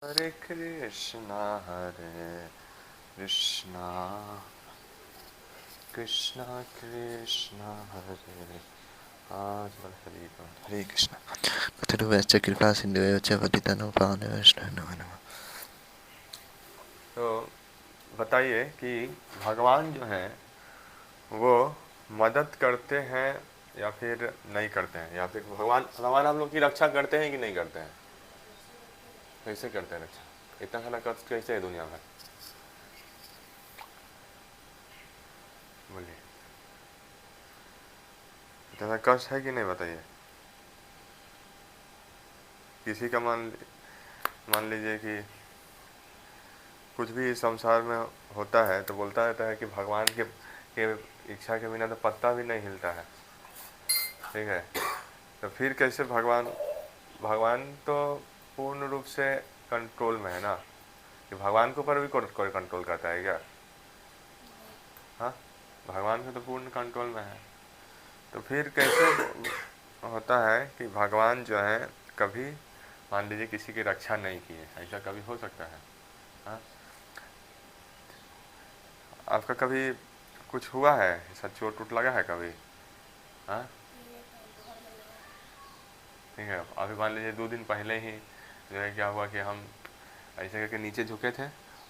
हरे कृष्णा कृष्णा कृष्णा हरे हरे हरे कृष्णा। कथुर्वश्च कृपा सिंधुभ्यो च पतितानां पावनेभ्यो वैष्णवेभ्यो नमो नमः। तो बताइए कि भगवान जो हैं वो मदद करते हैं या फिर नहीं करते हैं, या फिर भगवान भगवान हम लोग की रक्षा करते हैं कि नहीं करते हैं? कैसे करते हैं रक्षा? इतना सारा कष्ट कैसे है दुनिया में? बोलिए, इतना कष्ट है कि नहीं बताइए। किसी का मान लीजिए कि कुछ भी संसार में होता है तो बोलता रहता है कि भगवान के इच्छा के बिना तो पत्ता भी नहीं हिलता है, ठीक है। तो फिर कैसे भगवान भगवान तो पूर्ण रूप से कंट्रोल में है ना, कि भगवान के ऊपर भी कोई कंट्रोल करता है क्या? हाँ, भगवान के तो पूर्ण कंट्रोल में है। तो फिर कैसे होता है कि भगवान जो है कभी मान लीजिए किसी की रक्षा नहीं की है, ऐसा कभी हो सकता है? हाँ, आपका कभी कुछ हुआ है ऐसा, चोट वोट लगा है कभी? हाँ, ठीक है। अभी मान लीजिए 2 दिन पहले ही जो है क्या हुआ कि हम ऐसे करके नीचे झुके थे,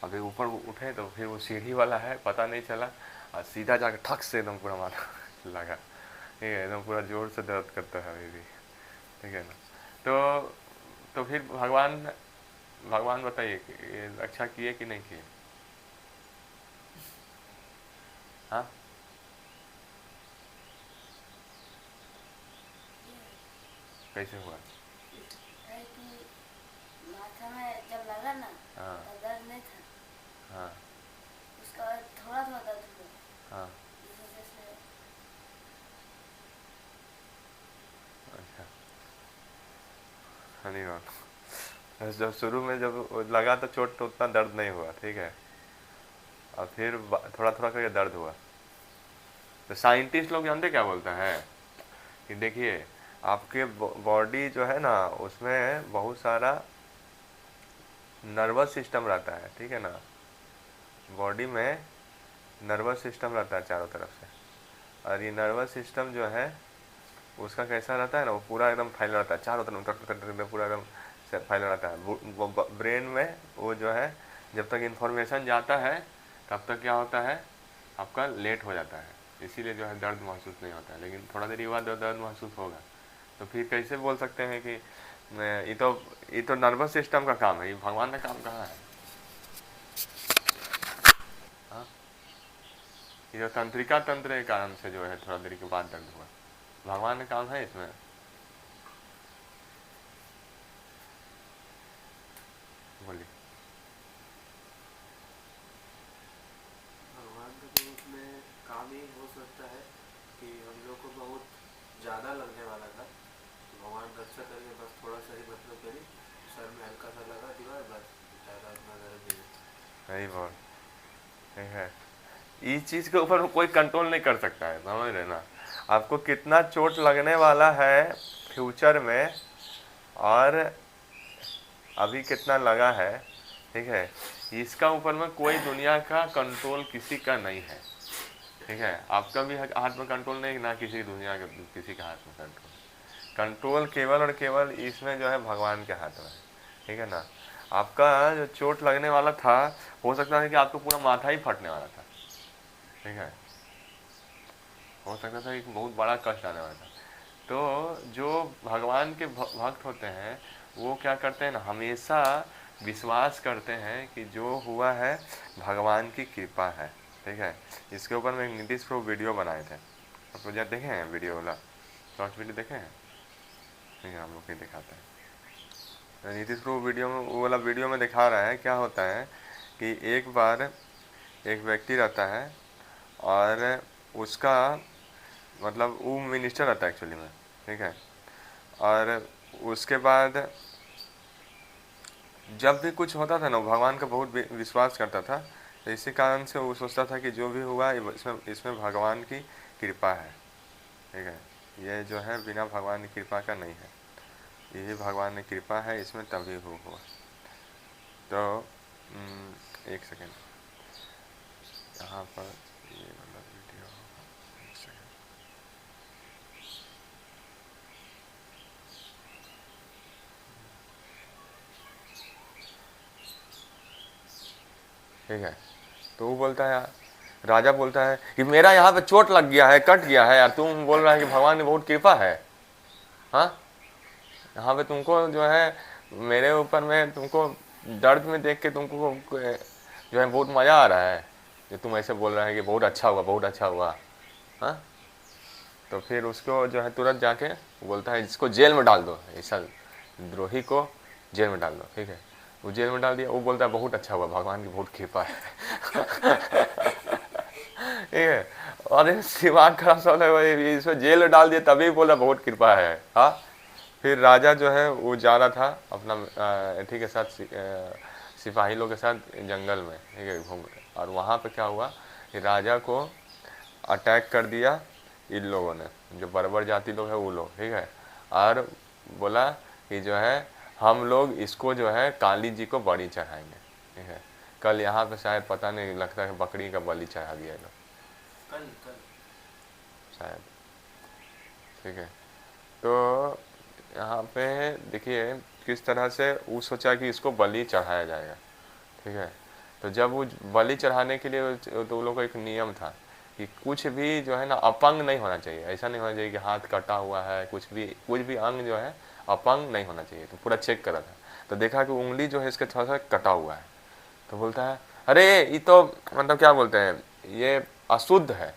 अभी ऊपर उठे तो फिर वो सीढ़ी वाला है पता नहीं चला, और सीधा जाकर ठक से एकदम पूरा माथा लगा, ठीक है। एकदम पूरा जोर से दर्द करता है अभी भी, ठीक है ना। तो फिर भगवान भगवान बताइए कि ये रक्षा किए कि नहीं किए? हाँ, कैसे हुआ? माथा में जब लगा ना हाँ तो दर्द नहीं था, हाँ उसका बाद थोड़ा थोड़ा दर्द हुआ। हाँ। इस वजह से अच्छा, हनी बात। जब शुरू में जब वो लगा तो चोट तो उतना दर्द नहीं हुआ, ठीक है। और फिर थोड़ा थोड़ा करके दर्द हुआ। तो साइंटिस्ट लोग जानते क्या बोलते हैं कि देखिए, आपके बॉडी जो है ना उसमें बहुत सारा नर्वस सिस्टम रहता है, ठीक है ना। बॉडी में नर्वस सिस्टम रहता है चारों तरफ से, और ये नर्वस सिस्टम जो है उसका कैसा रहता है ना, वो पूरा एकदम फैला रहता है चारों तरफ, पूरा एकदम फैला रहता है। ब्रेन में वो जो है जब तक इंफॉर्मेशन जाता है तब तक क्या होता है, आपका लेट हो जाता है, इसीलिए जो है दर्द महसूस नहीं होता है। लेकिन थोड़ा देर बाद दर्द महसूस होगा। तो फिर कैसे बोल सकते हैं कि ये तो नर्वस सिस्टम का काम है, ये भगवान का काम कहाँ है? हाँ, ये तो तंत्रिका तंत्र के कारण से जो है थोड़ा देर के बाद दर्द हुआ, भगवान का काम है इसमें? बोलिए। भगवान का तो उसमें काम ही हो सकता है कि हम लोग को बहुत ज़्यादा लगने वाला था तो भगवान रक्षा करके बस थोड़ा सा ही मतलब करी, सर में हल्का सा लगा दीवार, बस ज़्यादा उतना दर्द नहीं। सही बात, ठीक है। इस चीज़ के ऊपर कोई कंट्रोल नहीं कर सकता है, समझ रहे ना। आपको कितना चोट लगने वाला है फ्यूचर में, और अभी कितना लगा है, ठीक है, इसका ऊपर में कोई दुनिया का कंट्रोल किसी का नहीं है, ठीक है। आपका भी हाथ में कंट्रोल नहीं, ना किसी दुनिया के किसी के हाथ में कंट्रोल। कंट्रोल केवल और केवल इसमें जो है भगवान के हाथ में है, ठीक है ना। आपका जो चोट लगने वाला था, हो सकता है कि आपको पूरा माथा ही फटने वाला था, ठीक है। हो सकता था एक बहुत बड़ा कष्ट आने वाला था। तो जो भगवान के भक्त होते हैं वो क्या करते हैं ना, हमेशा विश्वास करते हैं कि जो हुआ है भगवान की कृपा है, ठीक है। इसके ऊपर में एक नीतीश प्रभु वीडियो बनाए थे, आप लोग देखे हैं वीडियो वाला? शॉर्ट वीडियो देखे हैं? ठीक है, हम लोग नहीं दिखाते हैं। तो नीतीश प्रभु वीडियो में, वो वाला वीडियो में दिखा रहा है क्या होता है कि एक बार एक व्यक्ति रहता है, और उसका मतलब वो मिनिस्टर रहता है एक्चुअली में, ठीक है। और उसके बाद जब भी कुछ होता था ना, वो भगवान का बहुत विश्वास करता था। तो इसी कारण से वो सोचता था कि जो भी हुआ इसमें भगवान की कृपा है, ठीक है। ये जो है बिना भगवान की कृपा का नहीं है, यही भगवान की कृपा है इसमें, तभी हुआ। तो एक सेकेंड, यहाँ पर ये वाला वीडियो, एक सेकेंड। ठीक है, तो वो बोलता है, राजा बोलता है कि मेरा यहाँ पे चोट लग गया है, कट गया है यार, तुम बोल रहा है कि भगवान की बहुत कृपा है। हाँ, यहाँ पे तुमको जो है मेरे ऊपर में तुमको दर्द में देख के तुमको जो है बहुत मज़ा आ रहा है, जो तुम ऐसे बोल रहे हैं कि बहुत अच्छा हुआ, बहुत अच्छा हुआ। हाँ, तो फिर उसको जो है तुरंत जाके बोलता है इसको जेल में डाल दो, ऐसा द्रोही को जेल में डाल दो। ठीक है, वो जेल में डाल दिया। वो बोलता है बहुत अच्छा हुआ, भगवान की बहुत कृपा है। ठीक है, और दिमाग खराब सब लगा, इसको जेल में डाल दिया तभी बोला बहुत कृपा है। हाँ, फिर राजा जो है वो जा रहा था अपना ठीक है साथ सिपाही लोग के साथ जंगल में, ठीक है, घूम रहे। और वहाँ पे क्या हुआ कि राजा को अटैक कर दिया इन लोगों ने, जो बर्बर जाति लोग है वो लोग। ठीक है, और बोला कि जो है हम लोग इसको जो है काली जी को बलि चढ़ाएंगे। ठीक है, कल यहाँ पे शायद पता नहीं, लगता है बकरी का बलि चढ़ा दिया लोग कल कल शायद। ठीक है, तो यहाँ पे देखिए किस तरह से वो सोचा कि इसको बलि चढ़ाया जाएगा। ठीक है, तो जब वो बलि चढ़ाने के लिए तो उन लोगों का एक नियम था कि कुछ भी जो है ना अपंग नहीं होना चाहिए। ऐसा नहीं होना चाहिए कि हाथ कटा हुआ है, कुछ भी अंग जो है अपंग नहीं होना चाहिए। तो पूरा चेक करा था, तो देखा कि उंगली जो है इसके थोड़ा सा कटा हुआ है। तो बोलता है अरे ये तो मतलब क्या बोलते हैं, ये अशुद्ध है।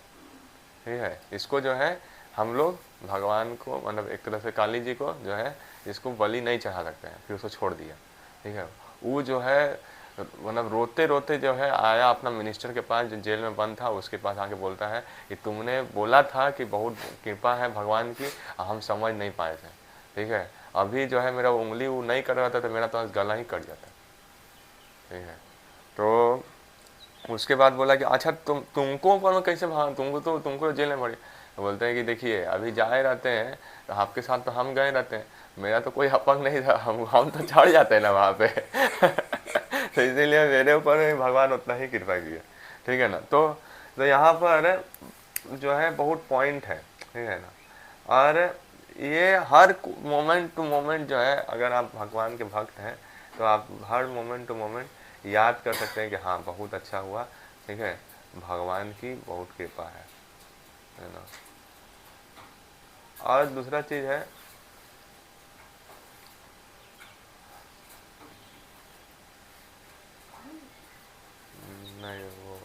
ठीक है, इसको जो है हम लोग भगवान को मतलब एक तरह से काली जी को जो है इसको बलि नहीं चढ़ा सकते हैं। फिर उसको छोड़ दिया। ठीक है, वो जो है मतलब रोते रोते जो है आया अपना मिनिस्टर के पास, जो जेल में बंद था, उसके पास आके बोलता है कि तुमने बोला था कि बहुत कृपा है भगवान की, हम समझ नहीं पाए थे। ठीक है, अभी जो है मेरा उंगली वो नहीं कर रहा था तो मेरा तो गला ही कट जाता। ठीक है, तो उसके बाद बोला कि अच्छा तुमको पर मैं कैसे भाग, तुमको जेल में पड़ी। तो बोलते हैं कि देखिए अभी जाए रहते हैं तो आपके साथ तो हम गए रहते हैं, मेरा तो कोई अपंग नहीं था, हम तो चढ़ जाते हैं ना वहाँ पे। तो इसीलिए मेरे ऊपर भी भगवान उतना ही कृपा किया। ठीक है ना, तो यहाँ पर जो है बहुत पॉइंट है। ठीक है ना, और ये हर मोमेंट टू मोमेंट जो है अगर आप भगवान के भक्त हैं तो आप हर मोमेंट टू मोमेंट याद कर सकते हैं कि हाँ बहुत अच्छा हुआ। ठीक है, भगवान की बहुत कृपा है ना। और दूसरा चीज़ है, नहीं वो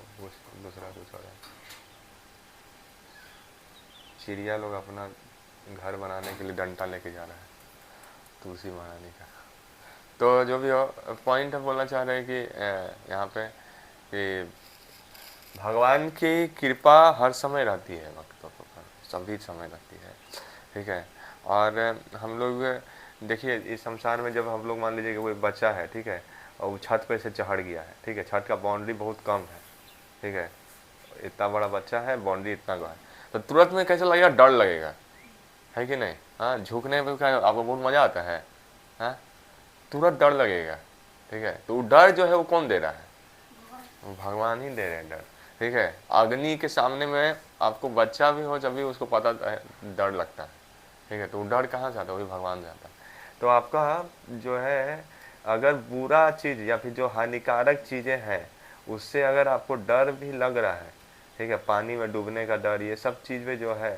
दूसरा कुछ हो रहा है, चिड़िया लोग अपना घर बनाने के लिए डंडा लेके जा रहा है तुलसी महारानी का। तो जो भी हो पॉइंट हम बोलना चाह रहे हैं कि यहाँ पे कि भगवान की कृपा हर समय रहती है भक्तों के ऊपर, सभी समय रहती है। ठीक है, और हम लोग देखिए इस संसार में जब हम लोग मान लीजिए कि कोई बच्चा है, ठीक है, और वो छत पे से चढ़ गया है। ठीक है, छत का बाउंड्री बहुत कम है। ठीक है, इतना बड़ा बच्चा है, बाउंड्री इतना बड़ा है, तो तुरंत में कैसा लगेगा, डर लगेगा, है कि नहीं। हाँ, झुकने में क्या आपको बहुत मज़ा आता है। हाँ, तुरंत डर लगेगा। ठीक है, तो डर जो है वो कौन दे रहा है, भगवान ही दे रहे हैं डर। ठीक है, अग्नि के सामने में आपको बच्चा भी हो जब भी उसको पता है डर लगता है। ठीक है, तो डर कहाँ से आता है, वही भगवान से आता है। तो आपका जो है अगर बुरा चीज़ या फिर जो हानिकारक चीज़ें हैं उससे अगर आपको डर भी लग रहा है, ठीक है, पानी में डूबने का डर, ये सब चीज़ें जो है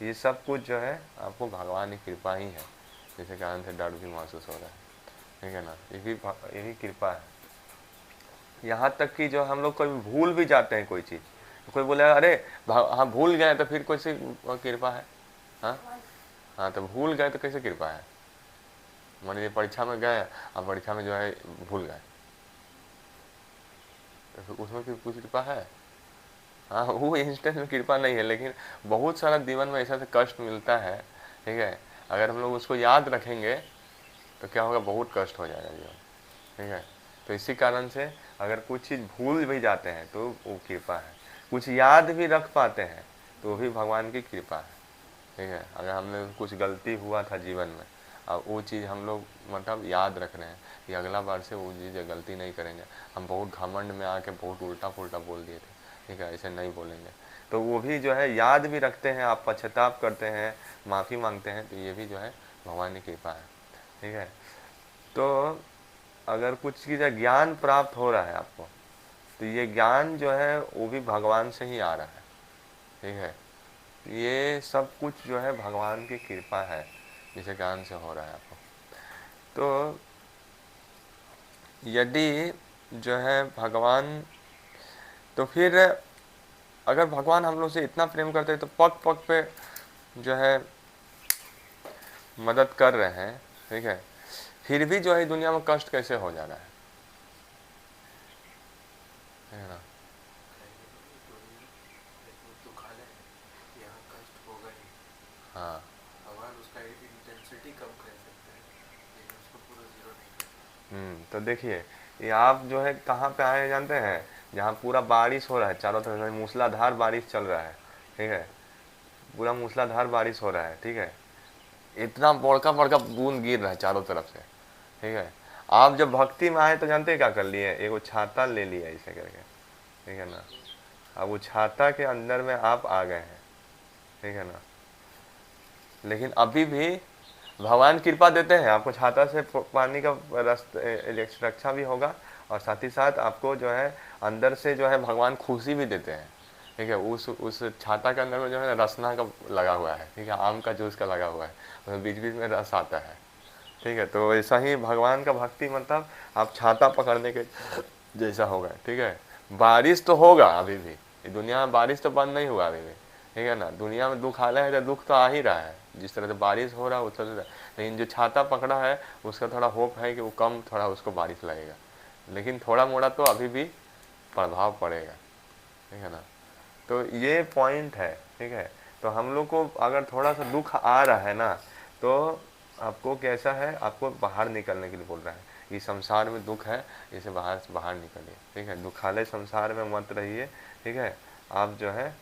ये सब कुछ जो है आपको भगवान की कृपा ही है, जिसके कारण से डर भी महसूस हो रहा है। ठीक है ना, यही कृपा है। यहाँ तक कि जो हम लोग कभी भूल भी जाते हैं कोई चीज़, कोई बोले अरे हाँ भूल गए तो फिर कैसे कृपा है। हाँ हाँ, तो भूल गए तो कैसे कृपा है। मान लीजिए परीक्षा में गए और परीक्षा में जो है भूल गए तो फिर उसमें फिर कुछ कृपा है। हाँ, वो इंस्टेंट में कृपा नहीं है, लेकिन बहुत सारा जीवन में ऐसा से कष्ट मिलता है। ठीक है, अगर हम लोग उसको याद रखेंगे तो क्या होगा, बहुत कष्ट हो जाएगा जीवन। ठीक है, तो इसी कारण से अगर कुछ चीज़ भूल भी जाते हैं तो वो कृपा है, कुछ याद भी रख पाते हैं तो भी भगवान की कृपा है। ठीक है, अगर हमने कुछ गलती हुआ था जीवन में अब वो चीज़ हम लोग मतलब याद रख रहे हैं कि अगला बार से वो चीज़ गलती नहीं करेंगे। हम बहुत घमंड में आके बहुत उल्टा पुल्टा बोल दिए थे, ठीक है, ऐसे नहीं बोलेंगे। तो वो भी जो है याद भी रखते हैं, आप पश्चाताप करते हैं, माफ़ी मांगते हैं, तो ये भी जो है भगवान की कृपा है, ठीक है। तो अगर कुछ चीज़ ज्ञान प्राप्त हो रहा है आपको, तो ये ज्ञान जो है वो भी भगवान से ही आ रहा है, ठीक है। ये सब कुछ जो है भगवान की कृपा है, जिसे ज्ञान से हो रहा है आपको। तो यदि जो है भगवान, तो फिर अगर भगवान हम लोग से इतना प्रेम करते हैं तो पग पग पे जो है मदद कर रहे हैं, ठीक है, फिर भी जो है दुनिया में कष्ट कैसे हो जा रहा है ना। दुखालय है, यहाँ कष्ट होगा ही। हाँ, भगवान उसका इंटेंसिटी कम कर सकते हैं, लेकिन उसको पूरा जीरो नहीं कर सकते। तो देखिए, ये आप जो है कहाँ पे आए हैं जानते हैं, जहाँ पूरा बारिश हो रहा है, चारों तरफ से मूसलाधार बारिश चल रहा है, ठीक है, पूरा मूसलाधार बारिश हो रहा है, ठीक है, इतना बड़का बड़का बूंद गिर रहा है चारों तरफ से, ठीक है। आप जब भक्ति में आए तो जानते हैं क्या कर लिए, एगो छाता ले लिया ऐसे करके, ठीक है ना। अब वो छाता के अंदर में आप आ गए हैं, ठीक है ना। लेकिन अभी भी भगवान कृपा देते हैं, आपको छाता से पानी का रक्षा भी होगा, और साथ ही साथ आपको जो है अंदर से जो है भगवान खुशी भी देते हैं, ठीक है। उस छाता के अंदर में जो है रसना का लगा हुआ है, ठीक है, आम का जूस का लगा हुआ है, उसमें बीच बीच में रस आता है, ठीक है। तो ऐसा ही भगवान का भक्ति मतलब आप छाता पकड़ने के जैसा होगा, ठीक है। बारिश तो होगा अभी भी, दुनिया में बारिश तो बंद नहीं हुआ अभी भी, ठीक है ना। दुनिया में दुख आ रहा है तो दुख तो आ ही रहा है, जिस तरह से बारिश हो रहा है उस तरह से, लेकिन जो छाता पकड़ा है उसका थोड़ा होप है कि वो कम थोड़ा उसको बारिश लगेगा, लेकिन थोड़ा मोड़ा तो अभी भी प्रभाव पड़ेगा, ठीक है ना। तो ये पॉइंट है, ठीक है। तो हम लोग को अगर थोड़ा सा दुख आ रहा है ना, तो आपको कैसा है, आपको बाहर निकलने के लिए बोल रहा है, ये संसार में दुख है, इसे बाहर निकलिए, ठीक है। दुखालय संसार में मत रहिए, ठीक है। आप जो है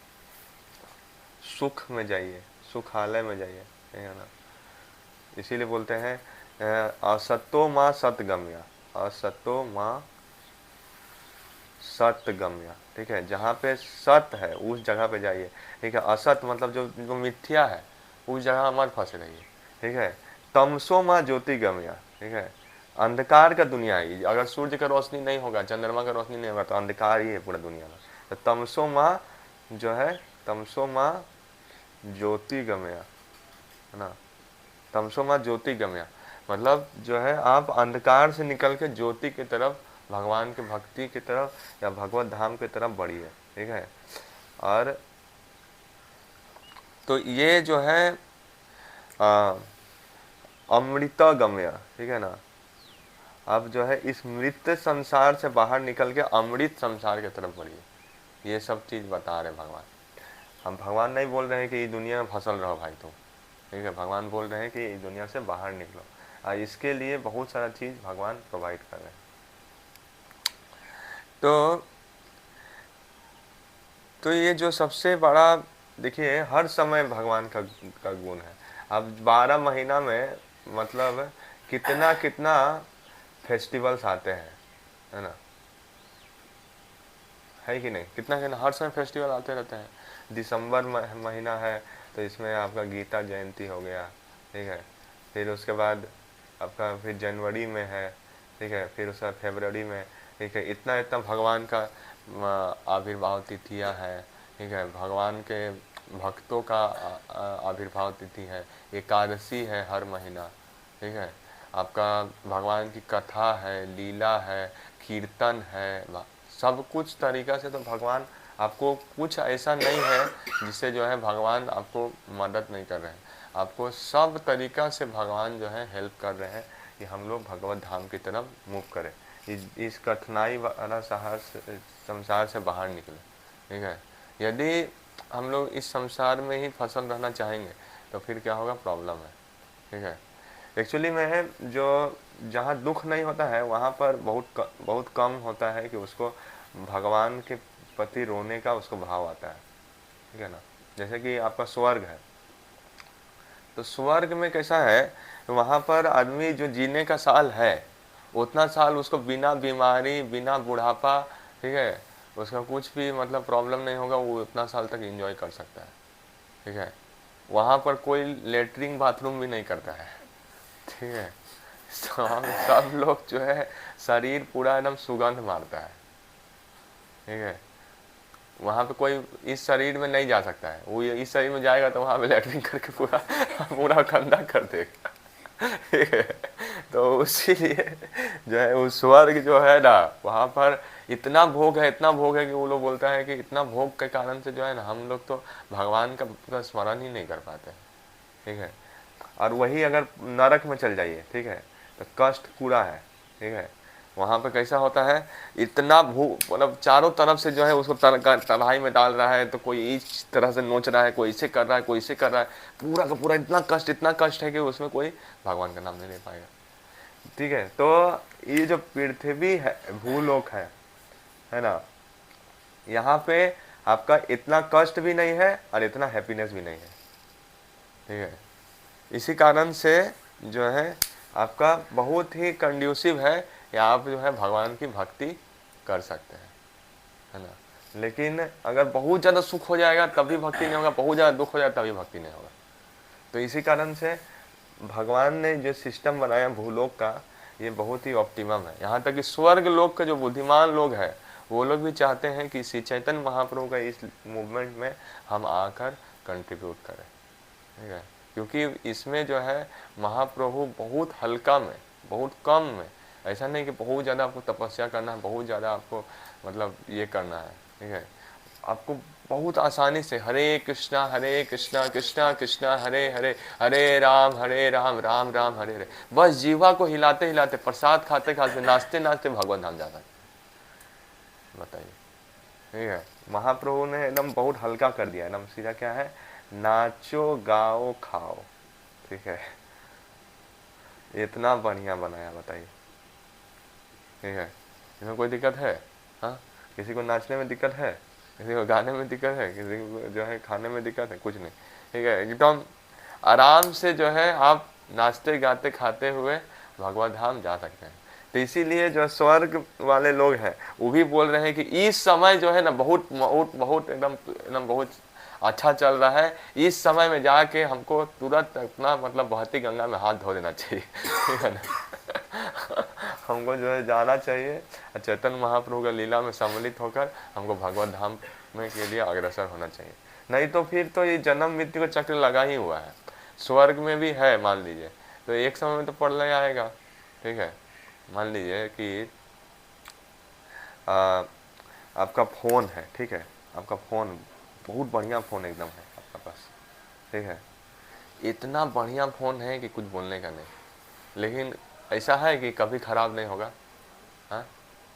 सुख में जाइए, सुखालय में जाइए, ठीक है ना। इसीलिए बोलते हैं असतो माँ सतगम्या, असतो माँ सतगम्या, ठीक है। जहाँ पे सत है उस जगह पे जाइए, ठीक है। असत मतलब जो मिथ्या है उस जगह मत फंसे रहिए, ठीक है। तमसो माँ ज्योतिगम्या, ठीक है। अंधकार का दुनिया है, अगर सूर्य का रोशनी नहीं होगा, चंद्रमा का रोशनी नहीं होगा, तो अंधकार ही है पूरा दुनिया में। तो तमसो माँ जो है, तमसो माँ ज्योतिगम्या, है ना। तमसो माँ ज्योतिगम्या मतलब जो है आप अंधकार से निकल के ज्योति की तरफ, भगवान के भक्ति की तरफ या भगवत धाम की तरफ बढ़िए, ठीक है। और तो ये जो है अमृत गम्य, ठीक है ना। अब जो है इस मृत संसार से बाहर निकल के अमृत संसार की तरफ बढ़िए, ये सब चीज़ बता रहे भगवान। हम भगवान नहीं बोल रहे हैं कि इस दुनिया में फंसल रहो भाई तुम, ठीक है। भगवान बोल रहे हैं कि इस दुनिया से बाहर निकलो, और इसके लिए बहुत सारा चीज़ भगवान प्रोवाइड कर रहे हैं। तो ये जो सबसे बड़ा, देखिए हर समय भगवान का गुण है। अब 12 महीना में मतलब कितना कितना फेस्टिवल्स आते हैं, है ना, है कि नहीं, कितना कितना हर समय फेस्टिवल आते रहते हैं। दिसंबर महीना है तो इसमें आपका गीता जयंती हो गया, ठीक है। फिर उसके बाद आपका फिर जनवरी में है, ठीक है, फिर उसका फरवरी में, ठीक है। इतना इतना भगवान का आविर्भाव तिथियाँ है, ठीक है। भगवान के भक्तों का आविर्भाव तिथि है, एकादशी है हर महीना, ठीक है। आपका भगवान की कथा है, लीला है, कीर्तन है, सब कुछ तरीका से। तो भगवान आपको कुछ ऐसा नहीं है जिससे जो है भगवान आपको मदद नहीं कर रहे हैं, आपको सब तरीका से भगवान जो है हेल्प कर रहे हैं कि हम लोग भगवत धाम की तरफ मूव करें, इस कठिनाई वाला संसार से बाहर निकले, ठीक है। यदि हम लोग इस संसार में ही फसल रहना चाहेंगे तो फिर क्या होगा, प्रॉब्लम है, ठीक है। एक्चुअली में जो जहाँ दुख नहीं होता है वहाँ पर बहुत कम होता है कि उसको भगवान के प्रति रोने का उसको भाव आता है, ठीक है ना। जैसे कि आपका स्वर्ग है, तो स्वर्ग में कैसा है, वहाँ पर आदमी जो जीने का साल है उतना साल उसको बिना बीमारी, बिना बुढ़ापा, ठीक है, उसका कुछ भी मतलब प्रॉब्लम नहीं होगा, वो उतना साल तक एंजॉय कर सकता है। ठीक है, वहाँ पर कोई लेटरिन बाथरूम भी नहीं करता है। ठीक है, सब लोग जो है शरीर पूरा एकदम सुगंध मारता है। ठीक है, वहाँ पे कोई इस शरीर में नहीं जा सकता है, वो इस शरीर में जाएगा तो वहाँ पे लेटरिन करके पूरा पूरा गंदा कर देगा। ठीक है, तो इसीलिए जो है उस स्वर्ग जो है ना, वहाँ पर इतना भोग है, इतना भोग है कि वो लोग बोलता है कि इतना भोग के कारण से जो है ना हम लोग तो भगवान का स्मरण ही नहीं कर पाते। ठीक है, और वही अगर नरक में चल जाइए, ठीक है, तो कष्ट पूरा है। ठीक है, वहाँ पे कैसा होता है, इतना मतलब चारों तरफ से जो है उसको तबाही में डाल रहा है, तो कोई इस तरह से नोच रहा है, कोई इसे कर रहा है, कोई इसे कर रहा है, पूरा का पूरा इतना कष्ट है कि उसमें कोई भगवान का नाम नहीं ले पाएगा। ठीक है, तो ये जो पृथ्वी है, भूलोक है ना, यहाँ पे आपका इतना कष्ट भी नहीं है और इतना हैप्पीनेस भी नहीं है। ठीक है, इसी कारण से जो है आपका बहुत ही कंड्यूसिव है, या आप जो है भगवान की भक्ति कर सकते हैं, है ना। लेकिन अगर बहुत ज़्यादा सुख हो जाएगा तभी भक्ति नहीं होगा, बहुत ज़्यादा दुख हो जाएगा तभी भक्ति नहीं होगा। तो इसी कारण से भगवान ने जो सिस्टम बनाया भूलोक का, ये बहुत ही ऑप्टिमम है। यहाँ तक कि स्वर्ग लोक के जो बुद्धिमान लोग हैं वो लोग भी चाहते हैं कि श्री चैतन्य महाप्रभु का इस मूवमेंट में हम आकर कंट्रीब्यूट करें। ठीक है, क्योंकि इसमें जो है महाप्रभु बहुत हल्का में, बहुत कम में, ऐसा नहीं कि बहुत ज़्यादा आपको तपस्या करना है, बहुत ज़्यादा आपको मतलब ये करना है। ठीक है, आपको बहुत आसानी से हरे कृष्णा कृष्णा कृष्णा हरे हरे, हरे राम राम राम हरे हरे, बस जीवा को हिलाते हिलाते, प्रसाद खाते खाते, नाचते नाचते भगवान धाम जाता है। बताइए, ठीक है, महाप्रभु ने एकदम बहुत हल्का कर दिया, एकदम सीधा क्या है, नाचो गाओ खाओ। ठीक है, इतना बढ़िया बनाया, बताइए। ठीक है, इसमें कोई दिक्कत है? हाँ, किसी को नाचने में दिक्कत है, किसी को गाने में दिक्कत है, किसी को जो है खाने में दिक्कत है? कुछ नहीं। ठीक है, एकदम आराम से जो है आप नाचते गाते खाते हुए भगवत धाम जा सकते हैं। तो इसीलिए जो स्वर्ग वाले लोग हैं वो भी बोल रहे हैं कि इस समय जो है ना बहुत बहुत बहुत एकदम एकदम बहुत अच्छा चल रहा है, इस समय में जाके हमको तुरंत अपना मतलब बहती गंगा में हाथ धो देना चाहिए। ठीक है ना, हमको जो है जाना चाहिए, चैतन्य महाप्रभु का लीला में सम्मिलित होकर हमको भगवत धाम में के लिए अग्रसर होना चाहिए। नहीं तो फिर तो ये जन्म मृत्यु का चक्र लगा ही हुआ है, स्वर्ग में भी है मान लीजिए, तो एक समय में तो प्रलय आएगा। ठीक है, मान लीजिए कि आपका फ़ोन है, ठीक है, आपका फ़ोन बहुत बढ़िया फ़ोन एकदम है आपका पास, ठीक है, इतना बढ़िया फ़ोन है कि कुछ बोलने का नहीं, लेकिन ऐसा है कि कभी ख़राब नहीं होगा। हाँ,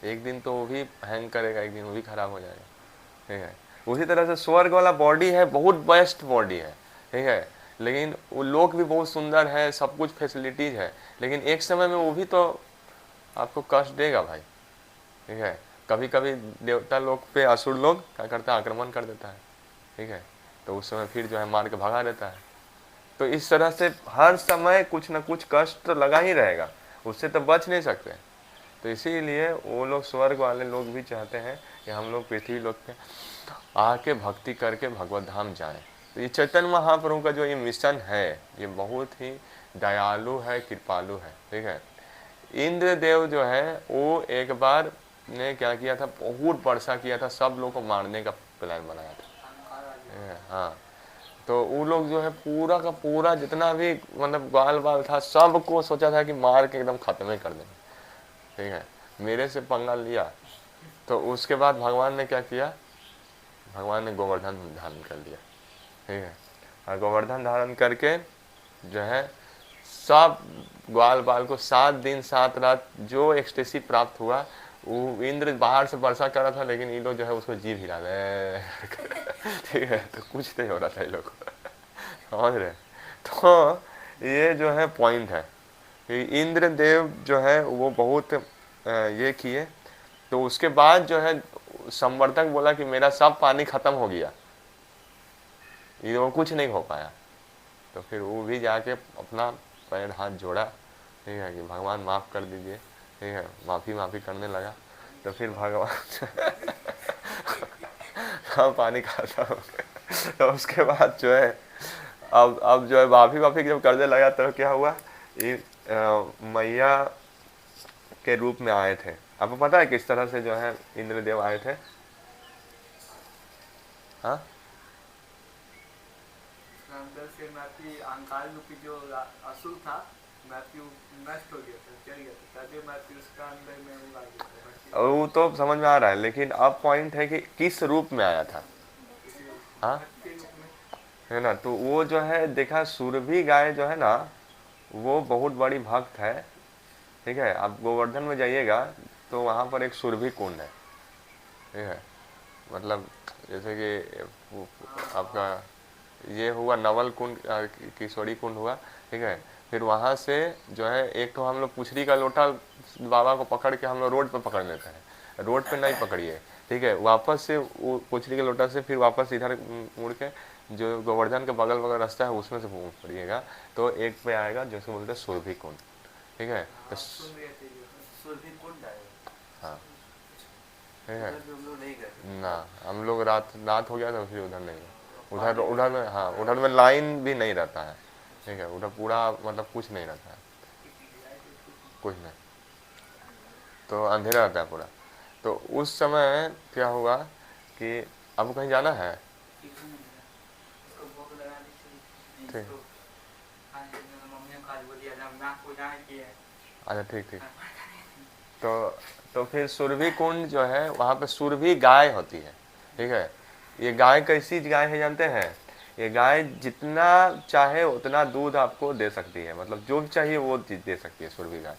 एक दिन तो वो भी हैंग करेगा, एक दिन वो भी ख़राब हो जाएगा। ठीक है, उसी तरह से स्वर्ग वाला बॉडी है, बहुत बेस्ट बॉडी है। ठीक है, लेकिन वो लोग भी बहुत सुंदर है, सब कुछ फैसिलिटीज़ है, लेकिन एक समय में वो भी तो आपको कष्ट देगा भाई। ठीक है, कभी कभी देवता लोग पे असुर लोग क्या करता है, आक्रमण कर देता है। ठीक है, तो उस समय फिर जो है मार के भगा देता है। तो इस तरह से हर समय कुछ ना कुछ कष्ट लगा ही रहेगा, उससे तो बच नहीं सकते। तो इसीलिए वो लोग स्वर्ग वाले लोग भी चाहते हैं कि हम लोग पृथ्वी लोग पे आके भक्ति करके भगवत धाम जाएं। तो ये चैतन्य महाप्रभु का जो ये मिशन है ये बहुत ही दयालु है, कृपालु है। ठीक है, इंद्रदेव जो है वो एक बार ने क्या किया था, बहुत वर्षा किया था, सब लोग को मारने का प्लान बनाया था। हाँ, तो वो लोग जो है पूरा का पूरा जितना भी मतलब ग्वाल बाल था सबको सोचा था कि मार के एकदम खत्म ही कर देंगे। ठीक है, मेरे से पंगा लिया, तो उसके बाद भगवान ने क्या किया, भगवान ने गोवर्धन धारण कर लिया। ठीक है, और गोवर्धन धारण करके जो है सब ग्वाल बाल को 7 दिन 7 रात जो एक्सटेसी प्राप्त हुआ, वो इंद्र बाहर से वर्षा कर रहा था, लेकिन ये लोग जो है उसको जीभ हिला रहे। ठीक है, तो कुछ नहीं हो रहा था ये लोग को, समझ रहे। तो ये जो है पॉइंट है कि इंद्रदेव जो है वो बहुत ये किए। तो उसके बाद जो है संवर्धक बोला कि मेरा सब पानी खत्म हो गया, ये वो कुछ नहीं हो पाया। तो फिर वो भी जाके अपना पैर हाथ जोड़ा, ठीक है, कि भगवान माफ़ कर दीजिए, ठीक है, माफ़ी करने लगा। तो फिर भगवान हाँ पानी खाता हूँ तो उसके बाद जो है अब जो है माफ़ी जब करने लगा तो क्या हुआ, ये मैया के रूप में आए थे। आपको पता है किस तरह से जो है इंद्रदेव आए थे? हाँ, उसके अंदर से मैथी अहंकार रूपी जो असुर था, मैथी नष्ट हो गया था, चल गया था, तभी मैथी उसका अंदर में वो आ गया था मैथी। और वो तो समझ में आ रहा है, लेकिन अब पॉइंट है कि किस रूप में आया था। बच्चे किसी हाँ, भक्त के रूप में। है ना, तो वो जो है देखा, सुरभि गाय जो है ना वो बहुत बड़ी भक्त है, ठीक है। आप गोवर्धन में जाइएगा तो वहाँ पर एक सुरभि कुंड है, ठीक है, मतलब जैसे कि आपका ये हुआ नवल कुंड, किशोरी कुंड हुआ, ठीक है। फिर वहाँ से जो है एक तो हम लोग पुछरी का लोटा बाबा को पकड़ के हम लोग रोड पे पकड़ लेते हैं, रोड पे नहीं पकड़िए, ठीक है, वापस से वो पुछरी के लोटा से फिर वापस इधर मुड़ के जो गोवर्धन के बगल बगल रास्ता है उसमें से पड़िएगा, तो एक पे आएगा जिसको बोलते हैं सुरभि कुंड, ठीक है। तो सुन रहे थे सुरभि कुंड आए। हाँ, ठीक है उधर भी हम लोग नहीं गए। ना, हम लोग रात रात हो गया था फिर उधर नहीं गए। उधर पानी उधर में, हाँ, उधर में लाइन भी नहीं रहता है, ठीक है, उधर पूरा मतलब कुछ नहीं रहता है, कुछ नहीं, तो अंधेरा रहता है पूरा। तो उस समय क्या हुआ कि अब कहीं जाना है, उसको भोग लगा दी थी ठीक, इसको। आज मम्मी को आज बोलिए जब नाक को जाए कि है। अच्छा ठीक ठीक। तो फिर सुरभि कुंड जो है वहाँ पे सुरभि गाय होती है, ठीक है। ये गाय कैसी गाय है जानते हैं? ये गाय जितना चाहे उतना दूध आपको दे सकती है, मतलब जो भी चाहिए वो चीज़ दे सकती है सुरभि गाय।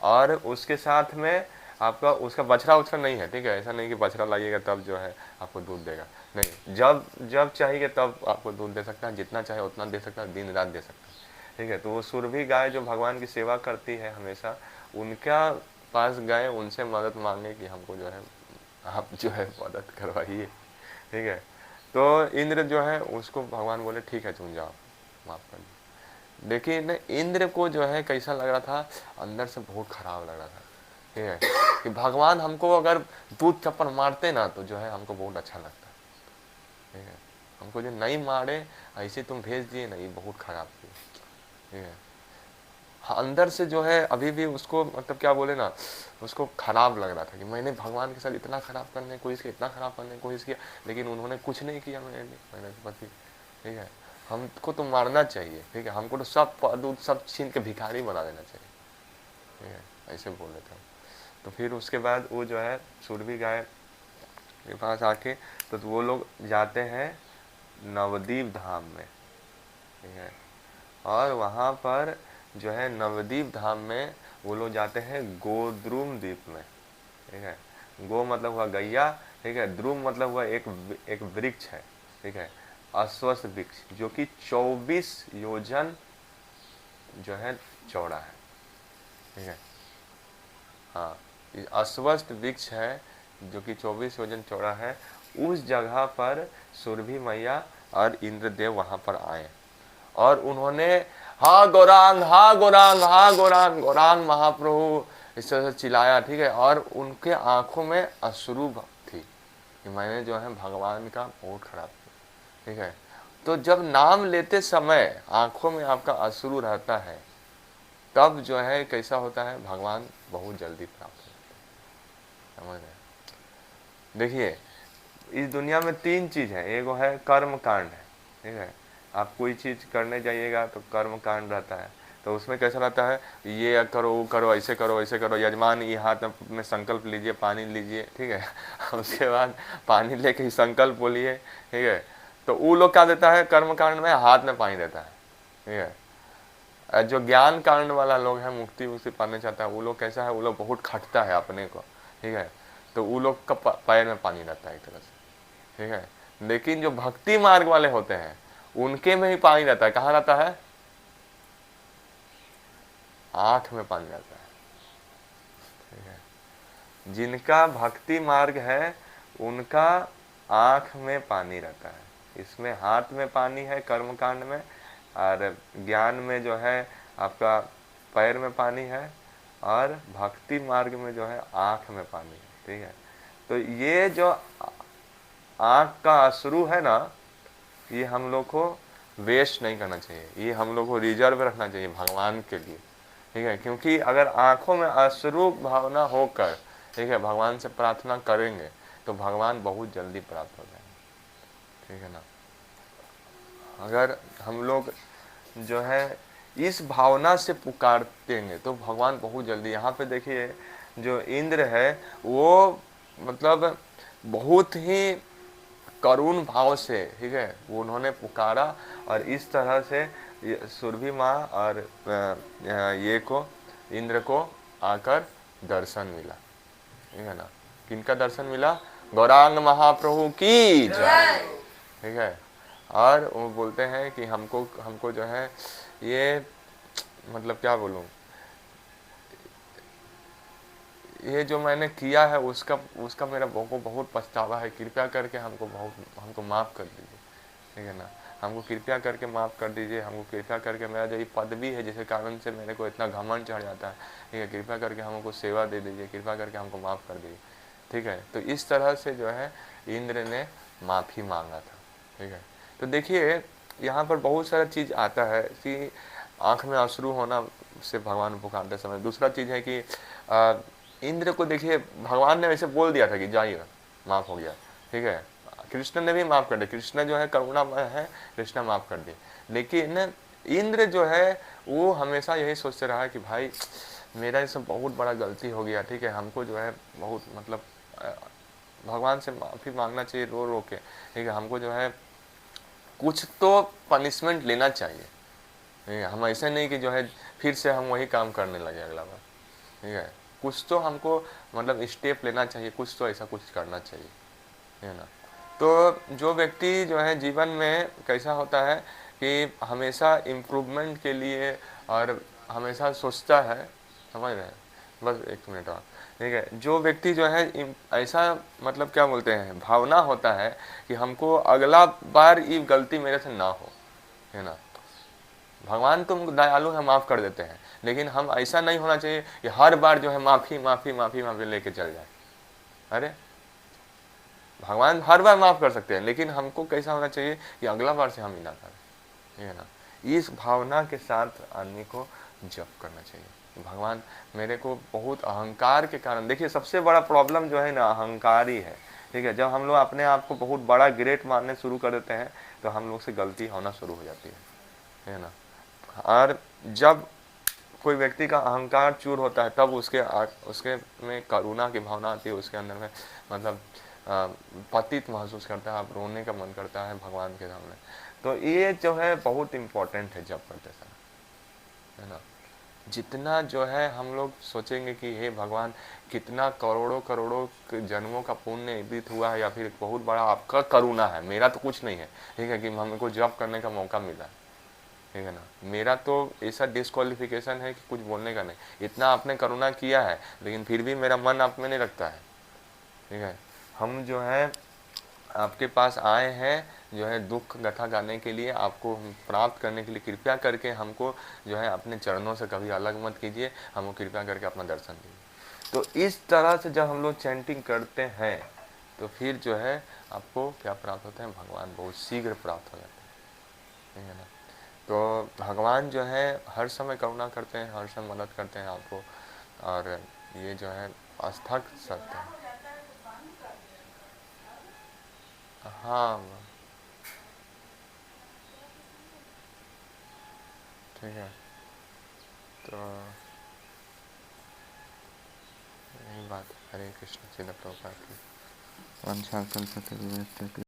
और उसके साथ में आपका उसका बछड़ा उछड़ा नहीं है, ठीक है, ऐसा नहीं कि बछड़ा लाइएगा तब जो है आपको दूध देगा, नहीं, जब जब चाहिए तब आपको दूध दे सकता है, जितना चाहे उतना दे सकता है, दिन रात दे सकता है, ठीक है। तो वो सुरभि गाय जो भगवान की सेवा करती है हमेशा, उनका पास गए, उनसे मदद मांगे कि हमको जो है आप जो है मदद करवाइए, ठीक है। तो इंद्र जो है उसको भगवान बोले ठीक है तुम जाओ, माफ कर दो। देखिए न, इंद्र को जो है कैसा लग रहा था, अंदर से बहुत खराब लग रहा था, ठीक है, कि भगवान हमको अगर दूध चप्पल मारते ना तो जो है हमको बहुत अच्छा लगता, ठीक है, हमको जो नहीं मारे ऐसे तुम भेज दिए ना, ये बहुत खराब थी, ठीक है। हाँ, अंदर से जो है अभी भी उसको मतलब क्या बोले ना, उसको खराब लग रहा था कि मैंने भगवान के साथ इतना खराब करने की कोशिश की, इतना खराब करने की कोशिश किया, लेकिन उन्होंने कुछ नहीं किया मेरे पति, ठीक है, हमको तो मारना चाहिए, ठीक है, हमको तो सब दूध सब छीन के भिखारी बना देना चाहिए, ठीक है, ऐसे बोल रहे थे। तो फिर उसके बाद वो जो है सुरभि गाय के पास आके तो वो लोग जाते हैं नवदीप धाम में, ठीक है। और वहाँ पर जो है नवदीप धाम में वो लोग जाते हैं गोद्रुम द्वीप में, ठीक है। गो मतलब हुआ गैया, ठीक है, द्रुम मतलब हुआ एक वृक्ष है, ठीक है, अश्वत्थ वृक्ष जो कि 24 योजन जो है चौड़ा है, ठीक है। हाँ, ये अश्वत्थ वृक्ष है जो कि 24 योजन चौड़ा है। उस जगह पर सुरभि मैया और इंद्रदेव वहाँ पर आए और उन्होंने हाँ गौरांग, हाँ गौरांग, हाँ गौरांग, गौरांग महाप्रभु इस तरह से चिल्लाया, ठीक है। और उनके आंखों में अश्रु थी कि मैंने जो है भगवान का बहुत खराब किया, ठीक है। तो जब नाम लेते समय आंखों में आपका अश्रु रहता है तब जो है कैसा होता है, भगवान बहुत जल्दी प्राप्त होते हैं, समझ रहे? देखिए इस दुनिया में 3 चीज़ है, एगो है कर्म कांड है, ठीक है, आप कोई चीज़ करने जाइएगा तो कर्म कांड रहता है, तो उसमें कैसा रहता है, ये करो वो करो, ऐसे करो ऐसे करो, यजमान ये हाथ में संकल्प लीजिए, पानी लीजिए, ठीक है उसके बाद पानी लेके ही संकल्प बोलिए, ठीक है। तो वो लोग क्या देता है कर्म कांड में, हाथ में पानी देता है, ठीक है। जो ज्ञान कांड वाला लोग है, मुक्ति उसे पाने चाहता है, वो लोग कैसा है, वो लोग बहुत खटता है अपने को, ठीक है, तो वो लोग का पैर में पानी रहता है एक तरह से, ठीक है। लेकिन जो भक्ति मार्ग वाले होते हैं उनके में ही पानी रहता है, कहाँ रहता है, आंख में पानी रहता है, ठीक है। जिनका भक्ति मार्ग है उनका आंख में पानी रहता है, इसमें हाथ में पानी है कर्म कांड में, और ज्ञान में जो है आपका पैर में पानी है, और भक्ति मार्ग में जो है आँख में पानी है, ठीक है। तो ये जो आँख का अश्रु है ना, ये हम लोग को वेस्ट नहीं करना चाहिए, ये हम लोग को रिजर्व रखना चाहिए भगवान के लिए, ठीक है। क्योंकि अगर आँखों में अश्रु भावना होकर, ठीक है, भगवान से प्रार्थना करेंगे तो भगवान बहुत जल्दी प्राप्त हो जाएंगे, ठीक है ना। अगर हम लोग जो है इस भावना से पुकारतेंगे तो भगवान बहुत जल्दी, यहाँ पे देखिए जो इंद्र है वो मतलब बहुत ही करुण भाव से, ठीक है, वो उन्होंने पुकारा, और इस तरह से सुरभि माँ और ये को इंद्र को आकर दर्शन मिला, ठीक है ना। किनका दर्शन मिला? गौरांग महाप्रभु की जय, ठीक है। और वो बोलते हैं कि हमको जो है ये मतलब क्या बोलूं, ये जो मैंने किया है उसका मेरा बहुत पछतावा है, कृपया करके हमको माफ़ कर दीजिए, ठीक है ना। हमको कृपया करके माफ़ कर दीजिए, हमको कृपया करके मेरा जो ये पदवी है जिसके कारण से मेरे को इतना घमंड चढ़ जाता है, ठीक है, कृपया करके हमको सेवा दे दीजिए, कृपया करके हमको माफ़ कर दीजिए, ठीक है। तो इस तरह से जो है इंद्र ने माफ़ी मांगा था, ठीक है। तो देखिए यहाँ पर बहुत सारा चीज़ आता है कि आँख में अश्रु होना से भगवान पुकारते समय। दूसरा चीज़ है कि इंद्र को देखिए भगवान ने वैसे बोल दिया था कि जाइए, माफ़ हो गया, ठीक है। कृष्ण ने भी माफ़ कर दिया, कृष्ण जो है करुणामय है, कृष्ण माफ़ कर दिए। लेकिन इंद्र जो है वो हमेशा यही सोचते रहा कि भाई मेरा इसमें बहुत बड़ा गलती हो गया, ठीक है, हमको जो है बहुत मतलब भगवान से माफ़ी मांगना चाहिए रो रो के, ठीक है, हमको जो है कुछ तो पनिशमेंट लेना चाहिए, ठीक है। हम ऐसे नहीं कि जो है फिर से हम वही काम करने लगे अगला बार, ठीक है। कुछ तो हमको मतलब स्टेप लेना चाहिए, कुछ तो ऐसा कुछ करना चाहिए, है ना। तो जो व्यक्ति जो है जीवन में कैसा होता है कि हमेशा इम्प्रूवमेंट के लिए और हमेशा सोचता है, समझ रहे हैं, बस एक मिनट और, ठीक है। जो व्यक्ति जो है ऐसा मतलब क्या बोलते हैं भावना होता है कि हमको अगला बार ये गलती मेरे से ना हो, है ना। भगवान तुम दयालु है, माफ़ कर देते हैं, लेकिन हम ऐसा नहीं होना चाहिए कि हर बार जो है माफ़ी माफ़ी माफ़ी माफ़ी लेके चल जाए। अरे भगवान हर बार माफ़ कर सकते हैं, लेकिन हमको कैसा होना चाहिए कि अगला बार से हम ही ना करें, ठीक है ना। इस भावना के साथ आदमी को जप करना चाहिए। भगवान मेरे को बहुत अहंकार के कारण, देखिए सबसे बड़ा प्रॉब्लम जो है ना अहंकार ही है, ठीक है। जब हम लोग अपने आप को बहुत बड़ा ग्रेट मानने शुरू कर देते हैं तो हम लोग से गलती होना शुरू हो जाती है ना। और जब कोई व्यक्ति का अहंकार चूर होता है तब उसके में करुणा की भावना आती है, उसके अंदर में मतलब पतित महसूस करता है, आप रोने का मन करता है भगवान के सामने। तो ये जो है बहुत इम्पोर्टेंट है जब करते समय, है ना। जितना जो है हम लोग सोचेंगे कि हे भगवान कितना करोड़ों करोड़ों जन्मों का पुण्य अर्जित हुआ है, या फिर बहुत बड़ा आपका करुणा है, मेरा तो कुछ नहीं है, ठीक है, कि हमको जप करने का मौका मिला, ठीक है ना। मेरा तो ऐसा डिस्क्वालिफिकेशन है कि कुछ बोलने का नहीं, इतना आपने करुणा किया है लेकिन फिर भी मेरा मन आप में नहीं रखता है, ठीक है। हम जो है आपके पास आए हैं जो है दुख कथा गाने के लिए, आपको प्राप्त करने के लिए, कृपया करके हमको जो है अपने चरणों से कभी अलग मत कीजिए, हमको कृपया करके अपना दर्शन दीजिए। तो इस तरह से जब हम लोग चैंटिंग करते हैं तो फिर जो है आपको क्या प्राप्त होता है, भगवान बहुत शीघ्र प्राप्त हो जाते हैं, ठीक है ना। तो भगवान जो है हर समय करुणा करते हैं, हर समय मदद करते हैं आपको, और ये जो है आस्था सत्य है। हाँ ठीक है। तो यही बात, हरे कृष्ण। श्रील प्रभुपाद की वंशा कल्पतरुभ्यश्च